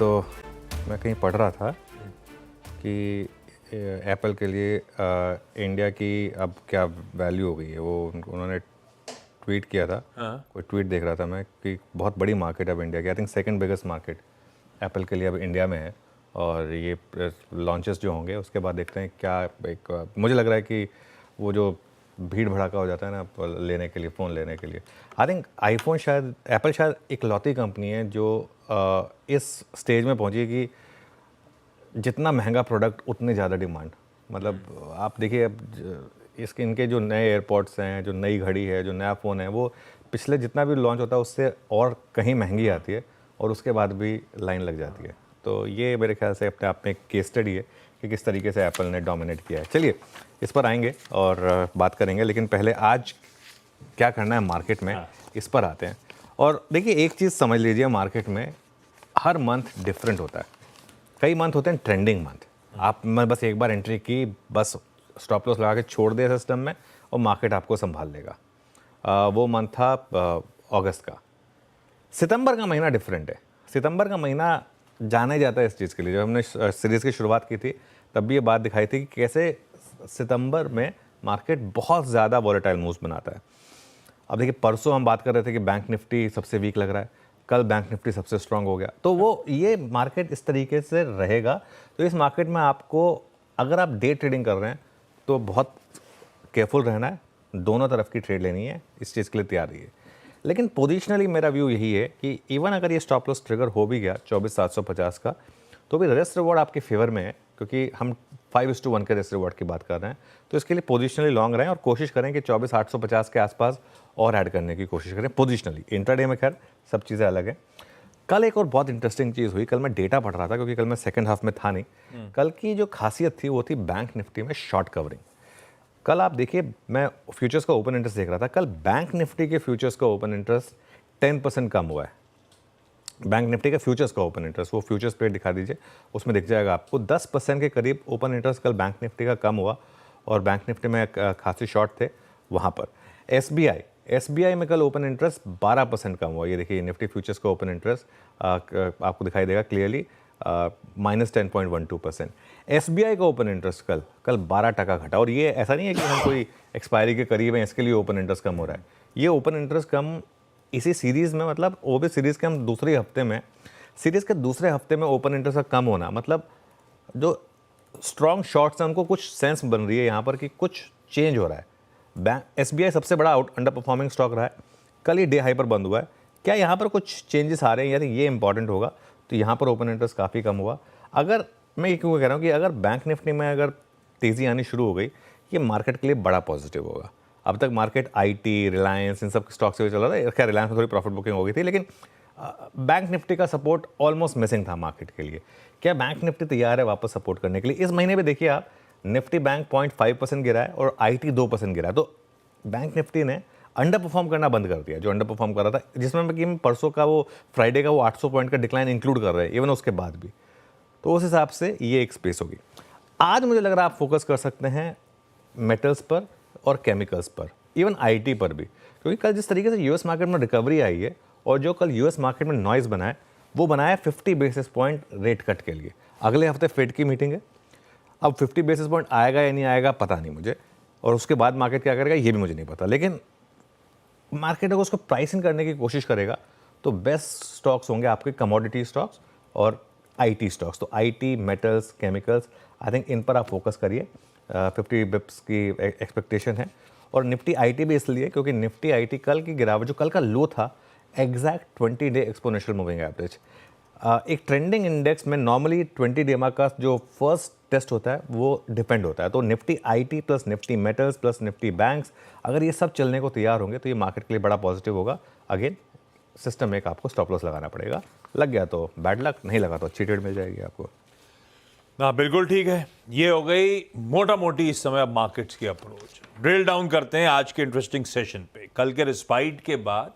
तो मैं कहीं पढ़ रहा था कि एप्पल के लिए इंडिया की अब क्या वैल्यू हो गई है। वो उन्होंने ट्वीट किया था। कोई ट्वीट देख रहा था मैं कि बहुत बड़ी मार्केट है अब इंडिया की। I think second biggest market Apple के लिए अब इंडिया में है। और ये लॉन्चेस जो होंगे उसके बाद देखते हैं क्या एक मुझे लग रहा है कि वो जो भीड़ भड़ाका हो जाता है ना लेने के लिए, फ़ोन लेने के लिए। आई थिंक आईफोन शायद एप्पल शायद इकलौती कंपनी है जो इस स्टेज में पहुंची कि जितना महंगा प्रोडक्ट उतनी ज़्यादा डिमांड। मतलब आप देखिए अब इसके इनके जो नए एयरपॉड्स हैं, जो नई घड़ी है, जो नया फ़ोन है, वो पिछले जितना भी लॉन्च होता है उससे और कहीं महंगी आती है और उसके बाद भी लाइन लग जाती है। तो ये मेरे ख्याल से अपने आप में एक केस स्टडी है कि किस तरीके से एप्पल ने डोमिनेट किया है। चलिए इस पर आएंगे और बात करेंगे, लेकिन पहले आज क्या करना है मार्केट में इस पर आते हैं। और देखिए एक चीज़ समझ लीजिए, मार्केट में हर मंथ डिफरेंट होता है। कई मंथ होते हैं ट्रेंडिंग मंथ। आप मैं बस एक बार एंट्री की, बस स्टॉप लॉस लगा के छोड़ दिया सिस्टम में और मार्केट आपको संभाल लेगा। वो मंथ था अगस्त का। सितंबर का महीना डिफरेंट है। सितंबर का महीना जाना ही जाता है इस चीज़ के लिए। जब हमने सीरीज़ की शुरुआत की थी तब भी ये बात दिखाई थी कि कैसे सितंबर में मार्केट बहुत ज़्यादा वॉलेटाइल मूव्स बनाता है। अब देखिए परसों हम बात कर रहे थे कि बैंक निफ्टी सबसे वीक लग रहा है, कल बैंक निफ्टी सबसे स्ट्रांग हो गया। तो वो ये मार्केट इस तरीके से रहेगा। तो इस मार्केट में आपको अगर आप डे ट्रेडिंग कर रहे हैं तो बहुत केयरफुल रहना है, दोनों तरफ की ट्रेड लेनी है, इस चीज़ के लिए तैयार रहिए। लेकिन पोजिशनली मेरा व्यू यही है कि इवन अगर ये स्टॉप लॉस ट्रिगर हो भी गया 24,750 का, तो भी रिस्क रिवॉर्ड आपके फेवर में है, क्योंकि हम 5:1 के रिस्क रिवॉर्ड की बात कर रहे हैं। तो इसके लिए पोजिशनली लॉन्ग रहें और कोशिश करें कि 24,850 के आसपास और ऐड करने की कोशिश करें पोजिशनली। इंट्राडे में खैर सब चीज़ें अलग हैं। कल एक और बहुत इंटरेस्टिंग चीज़ हुई। कल मैं डेटा पढ़ रहा था क्योंकि कल मैं सेकंड हाफ में था नहीं। कल की जो खासियत थी वो थी बैंक निफ्टी में शॉर्ट कवरिंग। कल आप देखिए, मैं फ्यूचर्स का ओपन इंटरेस्ट देख रहा था। कल बैंक निफ्टी के फ्यूचर्स का ओपन इंटरेस्ट 10% कम हुआ है। बैंक निफ्टी का फ्यूचर्स का ओपन इंटरेस्ट, वो फ्यूचर्स पे दिखा दीजिए, उसमें दिख जाएगा आपको 10% के करीब ओपन इंटरेस्ट कल बैंक निफ्टी का कम हुआ। और बैंक निफ्टी में खासी शॉर्ट थे वहाँ पर। एसबीआई में कल ओपन इंटरेस्ट 12% कम हुआ। ये देखिए निफ्टी फ्यूचर्स का ओपन इंटरेस्ट आपको दिखाई देगा क्लियरली, -10.12%। एसबीआई का ओपन इंटरेस्ट कल 12% घटा। और ये ऐसा नहीं है कि हम कोई एक्सपायरी के करीब हैं इसके लिए ओपन इंटरेस्ट कम हो रहा है। ये ओपन इंटरेस्ट कम इसी सीरीज़ में, मतलब वो भी सीरीज़ के हम दूसरे हफ्ते में, सीरीज़ के दूसरे हफ्ते में ओपन इंटरेस्ट का कम होना, मतलब जो स्ट्रॉन्ग शॉर्ट्स हैं उनको कुछ सेंस बन रही है यहाँ पर कि कुछ चेंज हो रहा है। बैंक एसबीआई सबसे बड़ा अंडर परफॉर्मिंग स्टॉक रहा है, कल ये डे हाई पर बंद हुआ है। क्या यहाँ पर कुछ चेंजेस आ रहे हैं, यानी ये इंपॉर्टेंट होगा। तो यहाँ पर ओपन इंटरेस्ट काफ़ी कम हुआ। अगर मैं ये क्यों कह रहा हूँ कि अगर बैंक निफ्टी में अगर तेज़ी आनी शुरू हो गई, ये मार्केट के लिए बड़ा पॉजिटिव होगा। अब तक मार्केट आईटी, रिलायंस, इन सब स्टॉक से चल रहा था। खैर रिलायंस में थोड़ी प्रॉफिट बुकिंग हो गई थी, लेकिन बैंक निफ्टी का सपोर्ट ऑलमोस्ट मिसिंग था मार्केट के लिए। क्या बैंक निफ्टी तैयार है वापस सपोर्ट करने के लिए? इस महीने में देखिए आप, निफ्टी बैंक 0.5% गिरा है और आईटी 2% गिरा है। तो बैंक निफ्टी ने अंडर परफॉर्म करना बंद कर दिया, जो अंडर परफॉर्म कर रहा था, जिसमें कि परसों का वो फ्राइडे का वो 800 पॉइंट का डिक्लाइन इंक्लूड कर रहे हैं इवन उसके बाद भी। तो उस हिसाब से ये एक स्पेस होगी। आज मुझे लग रहा है आप फोकस कर सकते हैं मेटल्स पर और केमिकल्स पर, इवन आईटी पर भी, क्योंकि कल जिस तरीके से यूएस मार्केट में रिकवरी आई है और जो कल यूएस मार्केट में नॉइज़ बना है वो बनाया 50 बेसिस पॉइंट रेट कट के लिए। अगले हफ्ते फेड की मीटिंग है। अब 50 बेसिस पॉइंट आएगा या नहीं आएगा पता नहीं मुझे, और उसके बाद मार्केट क्या करेगा ये भी मुझे नहीं पता। लेकिन मार्केट अगर उसको प्राइसिंग करने की कोशिश करेगा तो बेस्ट स्टॉक्स होंगे आपके कमोडिटी स्टॉक्स और आईटी स्टॉक्स। तो IT, metals, chemicals, I think in पर आप फोकस करिए। 50 बिप्स की एक्सपेक्टेशन है। और निफ्टी आईटी भी इसलिए क्योंकि निफ्टी आईटी कल की गिरावट, जो कल का लो था, exact 20 day exponential moving average. एक ट्रेंडिंग इंडेक्स में नॉर्मली 20 डे का जो फर्स्ट टेस्ट होता है वो डिपेंड होता है। तो Nifty IT plus Nifty metals plus Nifty banks, अगर ये सब चलने को तैयार होंगे तो ये मार्केट के लिए बड़ा पॉजिटिव होगा। अगेन सिस्टम में आपको स्टॉप लॉस लगाना पड़ेगा। लग गया तो बैड लक, नहीं लगा तो अच्छी ट्रेड मिल जाएगी आपको। ना बिल्कुल ठीक है। ये हो गई मोटा मोटी इस समय अब मार्केट्स की अप्रोच। ड्रिल डाउन करते हैं आज के इंटरेस्टिंग सेशन पे। कल के रिस्पाइट के बाद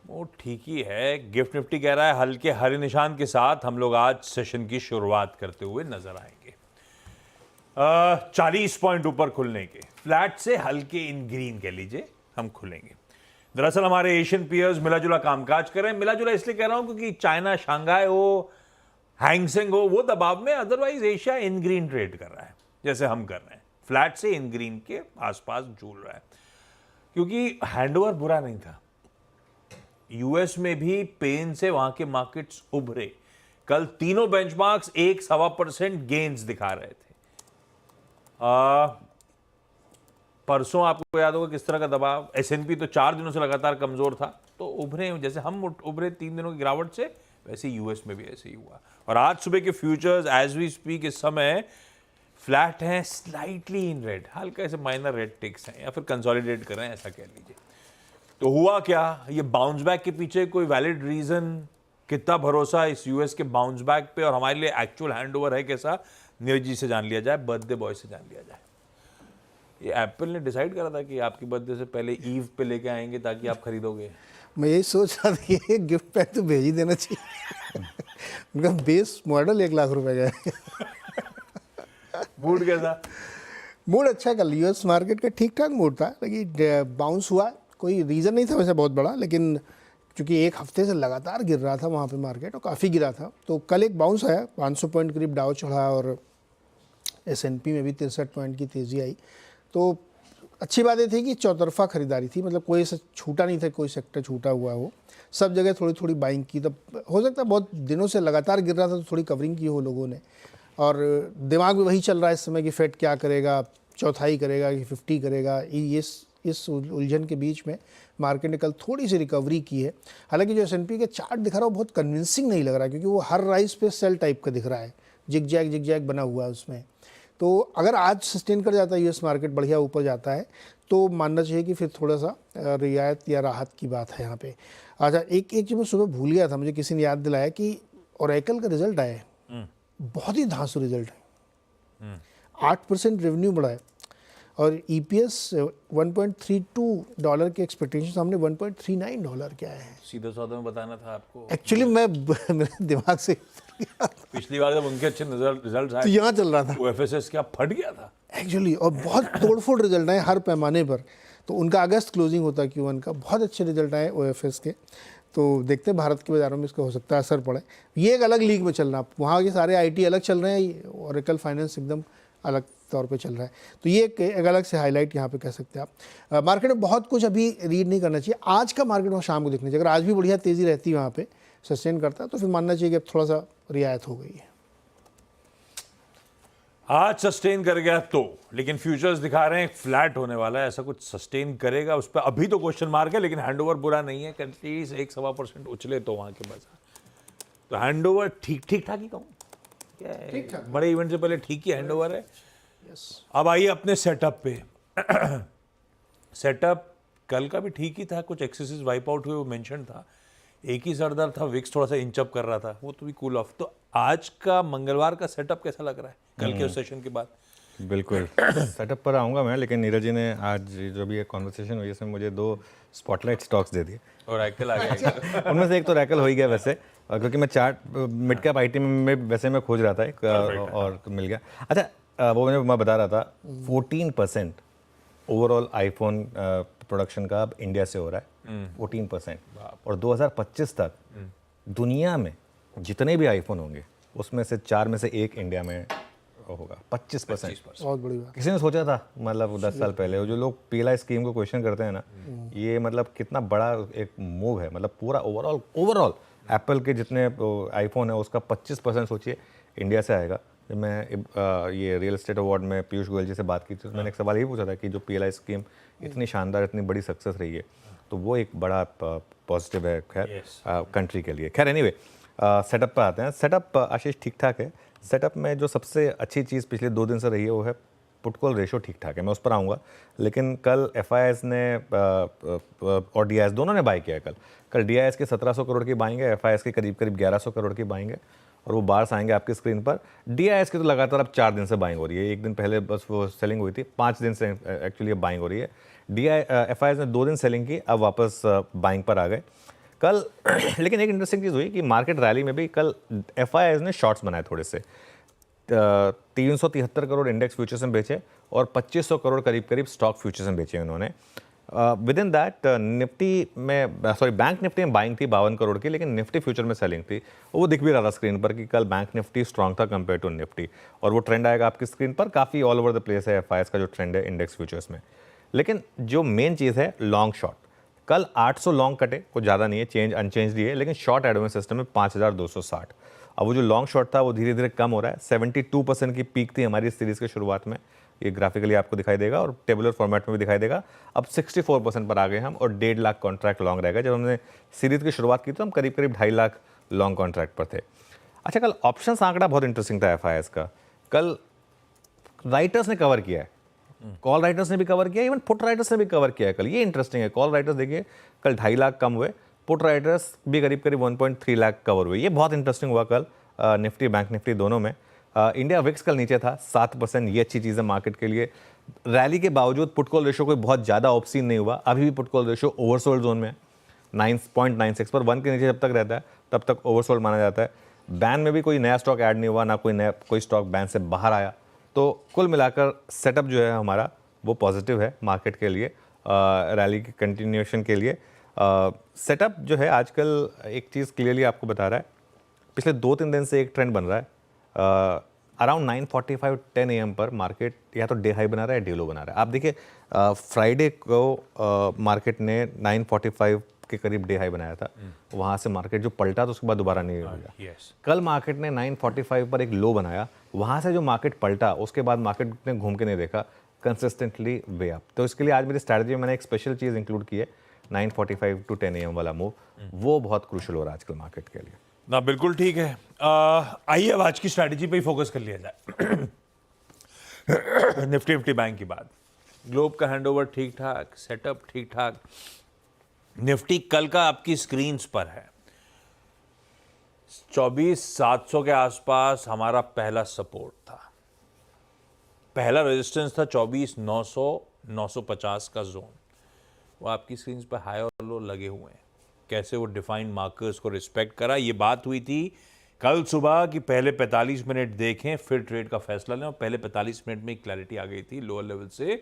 वो ठीक ही है। गिफ्ट निफ्टी कह रहा है हल्के हरे निशान के साथ हम लोग आज सेशन की शुरुआत करते हुए नजर आएंगे। 40 पॉइंट ऊपर खुलने के, फ्लैट से हल्के इन ग्रीन कह लीजिए हम खुलेंगे। दरअसल हमारे एशियन पीयर्स मिला जुला कामकाज कर रहे हैं। मिला जुला इसलिए कह रहा हूं क्योंकि चाइना शंघाई हो, हैंगसेंग हो, वो दबाव में, अदरवाइज एशिया इन ग्रीन ट्रेड कर रहा है जैसे हम कर रहे हैं, फ्लैट से इन ग्रीन के आसपास झूल रहा है, क्योंकि हैंडओवर बुरा नहीं था। यूएस में भी पेन से वहां के मार्केट्स उभरे। कल तीनों बेंचमार्क्स 1.25% गेन्स दिखा रहे थे। परसों आपको याद होगा किस तरह का दबाव, एसएनपी तो 4 दिनों से लगातार कमजोर था, तो उभरे, जैसे हम उभरे 3 दिनों की गिरावट से, वैसे यूएस में भी ऐसे ही हुआ। और आज सुबह के फ्यूचर्स एज वी स्पीक इस समय फ्लैट हैं, स्लाइटली इन रेड, हल्का से माइनर रेड टिक्स हैं, या फिर कंसोलिडेट कर रहे हैं, ऐसा कह लीजिए। तो हुआ क्या, ये बाउंस बैक के पीछे कोई वैलिड रीजन, कितना भरोसा इस यूएस के बाउंस बैक पे और हमारे लिए एक्चुअल हैंडओवर है कैसा, नीरज जी से जान लिया जाए, बर्थडे बॉय से जान लिया जाए। ये एप्पल ने डिसाइड करा था कि आपकी बर्थडे से पहले ईव पे लेके आएंगे ताकि आप खरीदोगे। मैं यही सोच रहा था कि ये गिफ्ट पैक तो भेज ही देना चाहिए। उनका बेस मॉडल 1 लाख रुपए का है। मूड कैसा? मूड अच्छा कल यूएस मार्केट का ठीक ठाक मूड था, लेकिन बाउंस हुआ, कोई रीज़न नहीं था वैसे बहुत बड़ा, लेकिन क्योंकि एक हफ्ते से लगातार गिर रहा था वहाँ पे मार्केट, और काफ़ी गिरा था, तो कल एक बाउंस आया, 500 पॉइंट करीब डाउ चढ़ा और एसएनपी में भी 63 पॉइंट की तेज़ी आई। तो अच्छी बात ये थी कि चौतरफा खरीदारी थी, मतलब कोई ऐसा छूटा नहीं था, कोई सेक्टर छूटा हुआ हो, सब जगह थोड़ी थोड़ी बाइंग की। तब हो सकता है बहुत दिनों से लगातार गिर रहा था तो थोड़ी कवरिंग की हो लोगों ने, और दिमाग में वही चल रहा है इस समय कि फेड क्या करेगा, चौथाई करेगा कि 50 करेगा। इस उलझन के बीच में मार्केट ने कल थोड़ी सी रिकवरी की है। हालांकि जो एसएनपी के चार्ट दिख रहा है वो बहुत कन्विंसिंग नहीं लग रहा, क्योंकि वो हर राइज पे सेल टाइप का दिख रहा है, जिग जैग बना हुआ है उसमें। तो अगर आज सस्टेन कर जाता है यूएस मार्केट, बढ़िया ऊपर जाता है, तो मानना चाहिए कि फिर थोड़ा सा रियायत या राहत की बात है यहाँ पे। अच्छा, एक चीज़ मैं सुबह भूल गया था, मुझे किसी ने याद दिलाया कि ओरेकल का रिजल्ट आया है, बहुत ही धांसू रिजल्ट है, 8% रेवेन्यू बढ़ा है, और ईपीएस $1.32 के एक्सपेक्टेशन सामने $1.39 क्या है। सीधा सौदा में बताना था आपको। एक्चुअली मेरे दिमाग से पिछली बार जब उनके अच्छे रिजल्ट आए तो यहाँ चल रहा था, ओएफएसएस क्या फट गया था एक्चुअली, और बहुत तोड़फोड़ रिजल्ट आए हर पैमाने पर। तो उनका अगस्त क्लोजिंग होता है Q1 का, बहुत अच्छे रिजल्ट आए ओएफएस के। तो देखते हैं भारत के बाज़ारों में इसका हो सकता है असर पड़े। ये एक अलग लीग में चल रहा है, वहाँ के सारे आईटी अलग चल रहे हैं, ओरेकल फाइनेंस एकदम अलग तौर पे चल रहा है। तो ये एक अलग से हाईलाइट यहाँ पे कह सकते हैं आप। मार्केट में बहुत कुछ अभी रीड नहीं करना चाहिए। आज का मार्केट वहाँ शाम को देखना चाहिए, अगर आज भी बढ़िया तेज़ी रहती है वहाँ पे, सस्टेन करता है, तो फिर मानना चाहिए कि अब थोड़ा सा रियायत हो गई है। आज सस्टेन कर गया तो, लेकिन फ्यूचर्स दिखा रहे हैं फ्लैट होने वाला है, ऐसा कुछ सस्टेन करेगा उस पर अभी तो क्वेश्चन मार्क है, लेकिन हैंडओवर बुरा नहीं है, एटलीस्ट 1-1.25% उछले तो वहाँ के बाजार। तो हैंडओवर ठीक ठाक ही कहूँ, ठीक ठाक, बड़े इवेंट से पहले ठीक ही हैंडओवर है। अब आइए अपने सेटअप पे। सेटअप कल का भी ठीक ही था, कुछ एक्सेसेस वाइप आउट हुए वो मेंशन था, एक ही सरदर्द था, विक्स थोड़ा सा इंच अप कर रहा था, वो तो भी कूल ऑफ। तो आज का मंगलवार का सेटअप कैसा लग रहा है कल के सेशन के बाद? बिल्कुल सेटअप पर आऊँगा मैं, लेकिन नीरज जी ने आज जो भी एक कॉन्वर्सेशन हुई इसमें मुझे 2 स्पॉटलाइट स्टॉक्स दे दिए, और रैकल आ गया। उनमें से एक तो रैकल हो ही गया वैसे, क्योंकि मैं चार्ट मिड कैप आईटी में वैसे मैं खोज रहा था एक, और मिल गया। अच्छा, वो मैं बता रहा था 14% ओवरऑल आईफोन प्रोडक्शन का अब इंडिया से हो रहा है, 14%, और 2025 तक दुनिया में जितने भी आईफोन होंगे उसमें से 4 में से 1 इंडिया में होगा, 25%। बहुत बड़ी बात। किसी ने सोचा था मतलब 10 साल पहले? वो जो लोग पीएलआई स्कीम को क्वेश्चन करते हैं ना, ये मतलब कितना बड़ा एक मूव है, मतलब पूरा ओवरऑल एप्पल के जितने आईफोन है उसका 25% सोचिए इंडिया से आएगा। जब मैं ये रियल एस्टेट अवार्ड में पीयूष गोयल जी से बात की थी, तो मैंने एक सवाल यही पूछा था कि जो पीएलआई स्कीम इतनी शानदार, इतनी बड़ी सक्सेस रही है, तो वो एक बड़ा पॉजिटिव है खैर कंट्री के लिए। खैर एनीवे, सेटअप पर आते हैं। सेटअप आशीष ठीक ठाक है। सेटअप में जो सबसे अच्छी चीज़ पिछले 2 दिन से रही है वो है पुट कॉल रेशो ठीक ठाक है, मैं उस पर आऊँगा। लेकिन कल एफआईआईज ने और डीआईएस दोनों ने बाई किया। कल डीआईएस के 1700 करोड़ की बाइंग है, एफआईआईज के करीब 1100 करोड़ की बाइंग है, और वो बार्स आएंगे आपकी स्क्रीन पर। डीआईएस की तो लगातार अब 4 दिन से बाइंग हो रही है, एक दिन पहले बस वो सेलिंग हुई थी, 5 दिन से एक्चुअली अब बाइंग हो रही है। एफआईआईज ने 2 दिन सेलिंग की, अब वापस बाइंग पर आ गए कल। लेकिन एक इंटरेस्टिंग चीज़ हुई कि मार्केट रैली में भी कल एफआईआईज ने शॉर्ट्स बनाए थोड़े से, 373 करोड़ इंडेक्स फ्यूचर्स में बेचे और 2500 करोड़ करीब स्टॉक फ्यूचर्स में बेचे उन्होंने। विद इन दैट निफ्टी में बैंक निफ्टी में बाइंग थी 52 करोड़ की, लेकिन निफ्टी फ्यूचर में सेलिंग थी। वो दिख भी रहा था स्क्रीन पर कि कल बैंक निफ्टी स्ट्रांग था कंपेयर टू निफ्टी, और वो ट्रेंड आएगा आपकी स्क्रीन पर। काफ़ी ऑल ओवर द प्लेस है एफआईएस का जो ट्रेंड है इंडेक्स फ्यूचर्स में। लेकिन जो मेन चीज़ है लॉन्ग शॉर्ट, कल 800 लॉन्ग कटे, कुछ ज़्यादा नहीं है, चेंज अनचेंज ही है, लेकिन शॉर्ट एडवांस सिस्टम में 5260। अब वो जो लॉन्ग शॉर्ट था वो धीरे धीरे कम हो रहा है। 72% की पीक थी हमारी इस सीरीज़ के शुरुआत में, ये ग्राफिकली आपको दिखाई देगा और टेबुलर फॉर्मेट में भी दिखाई देगा। अब 64% पर आ गए हम, और 1.5 लाख कॉन्ट्रैक्ट लॉन्ग रहेगा। जब हमने सीरीज की शुरुआत की तो हम करीब करीब 2.5 लाख लॉन्ग कॉन्ट्रैक्ट पर थे। अच्छा, कल ऑप्शंस आंकड़ा बहुत इंटरेस्टिंग था एफआईएस का। कल राइटर्स ने कवर किया है, कॉल राइटर्स ने भी कवर किया, इवन पुट राइटर्स ने भी कवर किया है कल। ये इंटरेस्टिंग है, कॉल राइटर्स देखिए कल 2.5 लाख कम हुए, पुट राइटर्स भी करीब करीब 1.3 लाख कवर हुए। ये बहुत इंटरेस्टिंग हुआ कल निफ्टी बैंक निफ्टी दोनों में। इंडिया विक्स कल नीचे था 7%, ये अच्छी चीज़ है मार्केट के लिए। रैली के बावजूद पुट कॉल रेशो कोई बहुत ज़्यादा ऑप्सीन नहीं हुआ, अभी भी put call ratio oversold zone में है 9.96 पर। 1 के नीचे जब तक रहता है तब तक ओवरसोल्ड माना जाता है। बैन में भी कोई नया स्टॉक ऐड नहीं हुआ, ना कोई स्टॉक बैन से बाहर आया। तो कुल मिलाकर सेटअप जो है हमारा वो पॉजिटिव है मार्केट के लिए, रैली की कंटिन्यूएशन के लिए। सेटअप जो है आजकल एक चीज़ क्लियरली आपको बता रहा है, पिछले 2-3 दिन से एक ट्रेंड बन रहा है। अराउंड 9:45-10 AM पर मार्केट या तो डे हाई बना रहा है या डे लो बना रहा है। आप देखिए फ्राइडे को मार्केट ने 9:45 के करीब डे हाई बनाया था, वहाँ से मार्केट जो पलटा तो उसके बाद दोबारा नहीं हुआ। कल मार्केट ने 9:45 पर एक लो बनाया, वहाँ से जो मार्केट पलटा उसके बाद मार्केट ने घूम के नहीं देखा, कंसिस्टेंटली वे अप। तो इसके लिए आज मेरी स्ट्रैटेजी में मैंने एक स्पेशल चीज़ इंक्लूड की है, 9:45 to 10 AM वाला मूव, वो बहुत क्रूशल हो रहा है आजकल मार्केट के लिए। ना बिल्कुल ठीक है। आइए अब आज की स्ट्रैटेजी पे ही फोकस कर लिया जाए। निफ्टी बैंक की बात, ग्लोब का हैंडओवर ठीक ठाक, सेटअप ठीक ठाक। निफ्टी कल का आपकी स्क्रीन्स पर है 24,700 के आसपास हमारा पहला सपोर्ट था, पहला रेजिस्टेंस था 24,900 950 का जोन। वो आपकी स्क्रीन पर हाई और लो लगे हुए हैं। कैसे वो डिफाइंड मार्कर्स को रिस्पेक्ट करा, ये बात हुई थी कल सुबह कि पहले 45 मिनट देखें फिर ट्रेड का फैसला लें, और पहले 45 मिनट में क्लैरिटी आ गई थी। लोअर लेवल से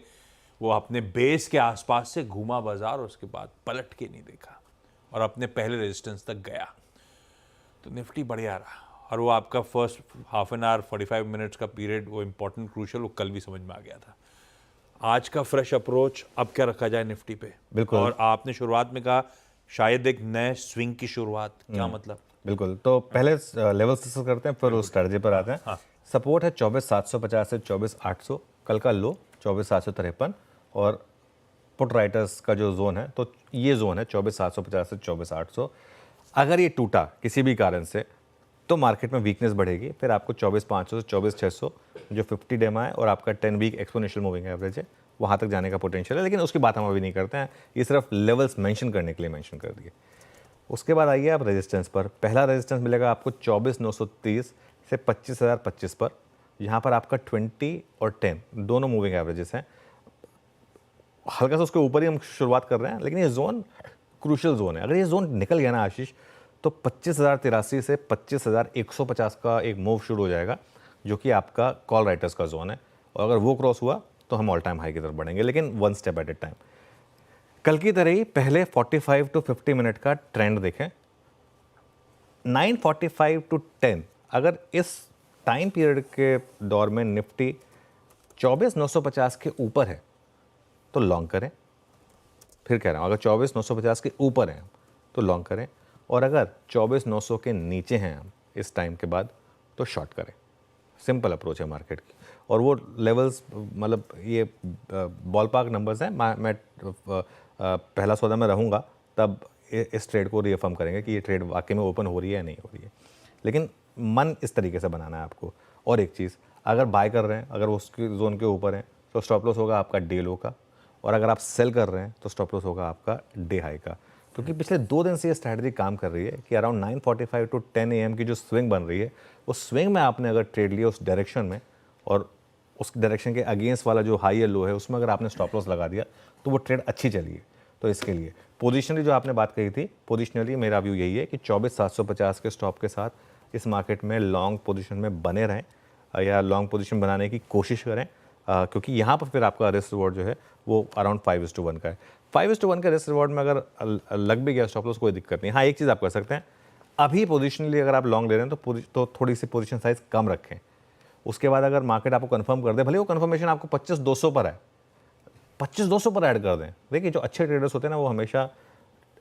वो अपने बेस के आसपास से घूमा बाजार और उसके बाद पलट के नहीं देखा और अपने पहले रेजिस्टेंस तक गया। तो निफ्टी बढ़िया रहा, और वो आपका first half an hour 45 minutes का पीरियड वो इंपॉर्टेंट क्रूशल, वो कल भी समझ में आ गया था। आज का फ्रेश अप्रोच अब क्या रखा जाए निफ्टी पे? बिल्कुल। और आपने शुरुआत में कहा शायद एक नए स्विंग की शुरुआत, क्या मतलब? बिल्कुल, तो पहले लेवल डिस्कस करते हैं फिर उस स्ट्रेटजी पर आते हैं। हाँ। सपोर्ट है 24,750 से 24,800, कल का लो 24,753, और पुट राइटर्स का जो जोन है तो ये जोन है 24,750 से 24,800। अगर ये टूटा किसी भी कारण से तो मार्केट में वीकनेस बढ़ेगी, फिर आपको 24,500 से 24,600 जो 50 डेमा है और आपका 10 वीक एक्सपोनेंशियल मूविंग एवरेज है, वहाँ तक जाने का पोटेंशियल है। लेकिन उसकी बात हम अभी नहीं करते हैं, ये सिर्फ लेवल्स मेंशन करने के लिए मेंशन कर दिए। उसके बाद आइए आप रेजिस्टेंस पर। पहला रेजिस्टेंस मिलेगा आपको 24,930 से 25,025 पर। यहाँ पर आपका 20 और 10 दोनों मूविंग एवरेजेस हैं, हल्का सा उसके ऊपर ही हम शुरुआत कर रहे हैं, लेकिन ये जोन क्रूशल जोन है। अगर ये जोन निकल गया ना आशीष, तो 25,083 से 25,150 का एक मूव शुरू हो जाएगा, जो कि आपका कॉल राइटर्स का जोन है, और अगर वो क्रॉस हुआ तो हम ऑल टाइम हाई की तरफ बढ़ेंगे, लेकिन 1 स्टेप एट ए टाइम। कल की तरह ही पहले 45 to 50 मिनट का ट्रेंड देखें। 9:45 to 10, अगर इस टाइम पीरियड के दौर में निफ्टी 24,950 के ऊपर है तो लॉन्ग करें। फिर कह रहा हूँ, अगर 24,950 के ऊपर हैं तो लॉन्ग करें, और अगर 24,900 के नीचे हैं हम इस टाइम के बाद तो शॉर्ट करें। सिंपल अप्रोच है मार्केट की, और वो लेवल्स मतलब ये बॉल पार्क नंबर्स हैं। मैं पहला सौदा में रहूँगा तब इस ट्रेड को रीअफर्म करेंगे कि ये ट्रेड वाकई में ओपन हो रही है या नहीं हो रही है, लेकिन मन इस तरीके से बनाना है आपको। और एक चीज़, अगर बाय कर रहे हैं, अगर वो उसकी जोन के ऊपर है तो स्टॉप लॉस होगा आपका डे लो का, और अगर आप सेल कर रहे हैं तो स्टॉप लॉस होगा आपका डे हाई का। क्योंकि पिछले 2 दिन से ये स्ट्रैटेजी काम कर रही है कि अराउंड 9:45 to 10 AM की जो स्विंग बन रही है, उस स्विंग में आपने अगर ट्रेड लिया उस डायरेक्शन में, और उस डायरेक्शन के अगेंस्ट वाला जो हाई या लो है उसमें अगर आपने स्टॉप लॉस लगा दिया तो वो ट्रेड अच्छी चली है। तो इसके लिए पोजिशनली जो आपने बात कही थी, पोजिशनली मेरा व्यू यही है कि 24,750 के स्टॉप के साथ इस मार्केट में लॉन्ग पोजीशन में बने रहें, या लॉन्ग पोजीशन बनाने की कोशिश करें, क्योंकि यहाँ पर फिर आपका रिस्क रिवॉर्ड जो है वो अराउंड 5:1 का है। 5:1 के रिस्क रिवॉर्ड में अगर लग भी गया स्टॉप लॉस कोई दिक्कत नहीं। हाँ, एक चीज़ आप कर सकते हैं, अभी पोजिशनली अगर आप लॉन्ग ले रहे हैं तो थोड़ी सी पोजीशन साइज कम रखें। उसके बाद अगर मार्केट आपको कंफर्म कर दे, भले वो कंफर्मेशन आपको 25,200 पर है, 25,200 पर ऐड कर दें। देखिए जो अच्छे ट्रेडर्स होते हैं ना वो हमेशा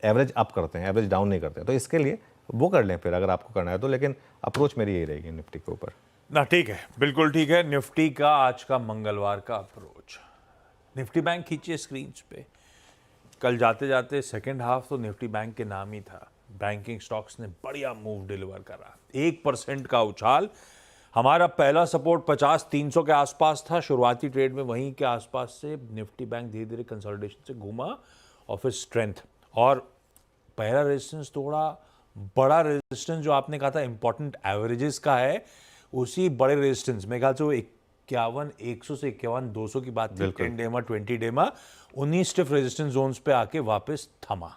एवरेज अप करते हैं, एवरेज डाउन नहीं करते, तो इसके लिए वो कर लें फिर अगर आपको करना है तो। लेकिन अप्रोच मेरी यही रहेगी निफ्टी के ऊपर। ना ठीक है, बिल्कुल ठीक है। निफ्टी का आज का मंगलवार का अप्रोच, निफ्टी बैंक खींचिए स्क्रीन पे। कल जाते जाते सेकेंड हाफ तो निफ्टी बैंक के नाम ही था। बैंकिंग स्टॉक्स ने बढ़िया मूव डिलीवर करा, 1% का उछाल। हमारा पहला सपोर्ट 50-300 के आसपास था शुरुआती ट्रेड में, वहीं के आसपास से निफ्टी बैंक धीरे धीरे कंसोलिडेशन से घूमा और फिर स्ट्रेंथ। और पहला रेजिस्टेंस थोड़ा बड़ा रेजिस्टेंस जो आपने कहा था इंपॉर्टेंट एवरेजेस का है, उसी बड़े रेजिस्टेंस में कहा जो 51,100 से 51,200 की बात थी, 10 डेमा 20 डेमा, उन्हीं स्टिफ रेजिस्टेंस जोन्स पे आके वापस थमा।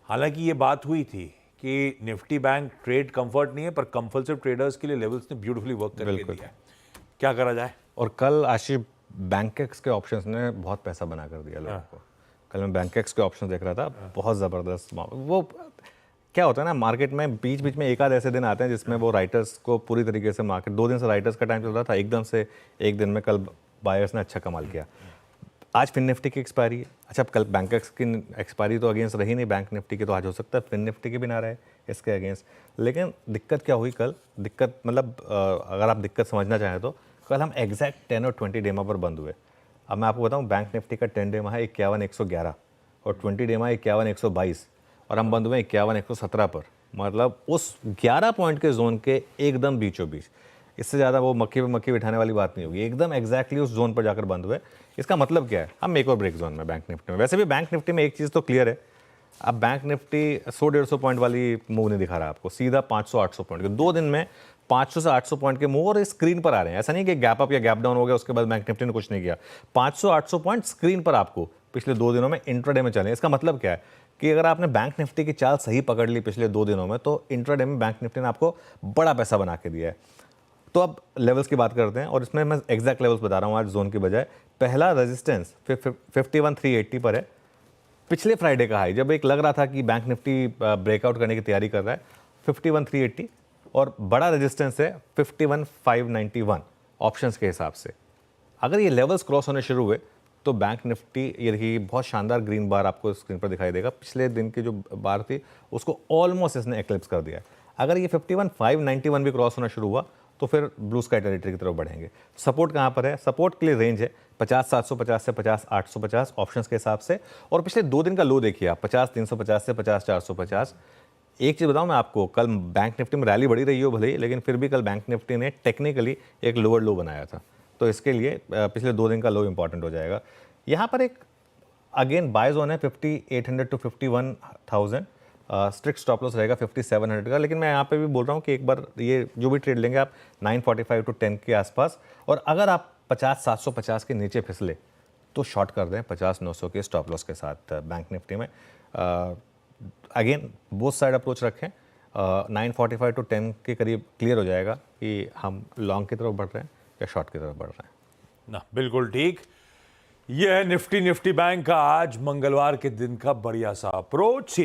हालांकि ये बात हुई थी कि निफ्टी बैंक ट्रेड कंफर्ट नहीं है, पर कंपल्सिव ट्रेडर्स के लिए लेवल्स ने ब्यूटीफुली वर्क करके दिया है। क्या करा जाए? और कल आशिफ बैंकेक्स के ऑप्शंस ने बहुत पैसा बना कर दिया लोगों को। कल मैं बैंकेक्स के ऑप्शन देख रहा था, बहुत ज़बरदस्त। वो क्या होता है ना, मार्केट में बीच बीच में एक आध ऐसे दिन आते हैं जिसमें वो राइटर्स को पूरी तरीके से मार्केट, 2 दिन से राइटर्स का टाइम चल रहा था, एकदम से एक दिन में कल बायर्स ने अच्छा कमाल किया। आज फिन निफ्टी की एक्सपायरी है। अच्छा, कल बैंकेक्स की एक्सपायरी तो अगेंस्ट रही नहीं बैंक निफ्टी की, तो आज हो सकता है फिन निफ्टी की भी ना रहे इसके अगेंस्ट। लेकिन दिक्कत क्या हुई कल, दिक्कत मतलब अगर आप दिक्कत समझना चाहें तो कल हम एग्जैक्ट 10 और 20 डेमा पर बंद हुए। अब मैं आपको बताऊं, बैंक निफ्टी का 10 डेमा है 51,111 और 20 डेमा 51,122 और हम बंद हुए 51,117 पर। मतलब उस 11 पॉइंट के जोन के एकदम बीचों बीच। इससे ज़्यादा वो मक्खी पे मक्खी बिठाने वाली बात नहीं होगी, एकदम एग्जैक्टली उस जोन पर जाकर बंद हुए। इसका मतलब क्या है, हम मेक और ब्रेक जोन में बैंक निफ्टी में। वैसे भी बैंक निफ्टी में एक चीज़ तो क्लियर है, अब बैंक निफ्टी 100-150 पॉइंट वाली मूव नहीं दिखा रहा आपको, सीधा 500-800 पॉइंट के 2 दिन में 500 से 800 पॉइंट के मूव और स्क्रीन पर आ रहे हैं। ऐसा नहीं कि गैप अप या गैप डाउन हो गया उसके बाद बैंक निफ्टी ने कुछ नहीं किया। 500-800 पॉइंट स्क्रीन पर आपको पिछले 2 दिनों में इंट्राडे में चले। इसका मतलब क्या है कि अगर आपने बैंक निफ्टी की चाल सही पकड़ ली पिछले 2 दिनों में, तो इंट्राडे में बैंक निफ्टी ने आपको बड़ा पैसा बना के दिया है। तो अब लेवल्स की बात करते हैं और इसमें मैं एग्जैक्ट लेवल्स बता रहा हूँ आज जोन की बजाय। पहला रेजिस्टेंस 51,380 पर है, पिछले फ्राइडे का हाई, जब एक लग रहा था कि बैंक निफ्टी ब्रेकआउट करने की तैयारी कर रहा है, 51,380 और बड़ा रेजिस्टेंस है 51,591 ऑप्शंस के हिसाब से। अगर ये लेवल्स क्रॉस होने शुरू हुए तो बैंक निफ्टी, ये देखिए बहुत शानदार ग्रीन बार आपको स्क्रीन पर दिखाई देगा, पिछले दिन की जो बार थी उसको ऑलमोस्ट इसने एक्लिप्स कर दिया है। अगर ये 51,591 भी क्रॉस होना शुरू हुआ तो फिर ब्लू स्काई टेरिटरी की तरफ बढ़ेंगे। सपोर्ट कहाँ पर है? सपोर्ट के लिए रेंज है 50,750 से 50,850 ऑप्शंस के हिसाब से। और पिछले 2 दिन का लो देखिए आप, 50,350 से 50,450। एक चीज़ बताऊं मैं आपको, कल बैंक निफ्टी में रैली बढ़ी रही हो भले ही, लेकिन फिर भी कल बैंक निफ्टी ने टेक्निकली एक लोअर लो बनाया था, तो इसके लिए पिछले 2 दिन का लो इंपॉर्टेंट हो जाएगा। यहाँ पर एक अगेन बाय जोन है 5800 टू 51,000, स्ट्रिक्ट स्टॉप लॉस रहेगा 5700 का। लेकिन मैं यहाँ पे भी बोल रहा हूँ कि एक बार ये जो भी ट्रेड लेंगे आप 945 टू 10 के आसपास, और अगर आप 50,750 के नीचे फिसले तो शॉर्ट कर दें 50,900 के स्टॉप लॉस के साथ बैंक निफ्टी में। अगेन बोथ साइड अप्रोच रखें, 945 टू 10 के करीब क्लियर हो जाएगा कि हम लॉन्ग की तरफ बढ़ रहे हैं या शॉर्ट की तरफ बढ़ रहे हैं ना। बिल्कुल ठीक। यह है निफ्टी बैंक का आज मंगलवार के दिन का बढ़िया सा अप्रोच।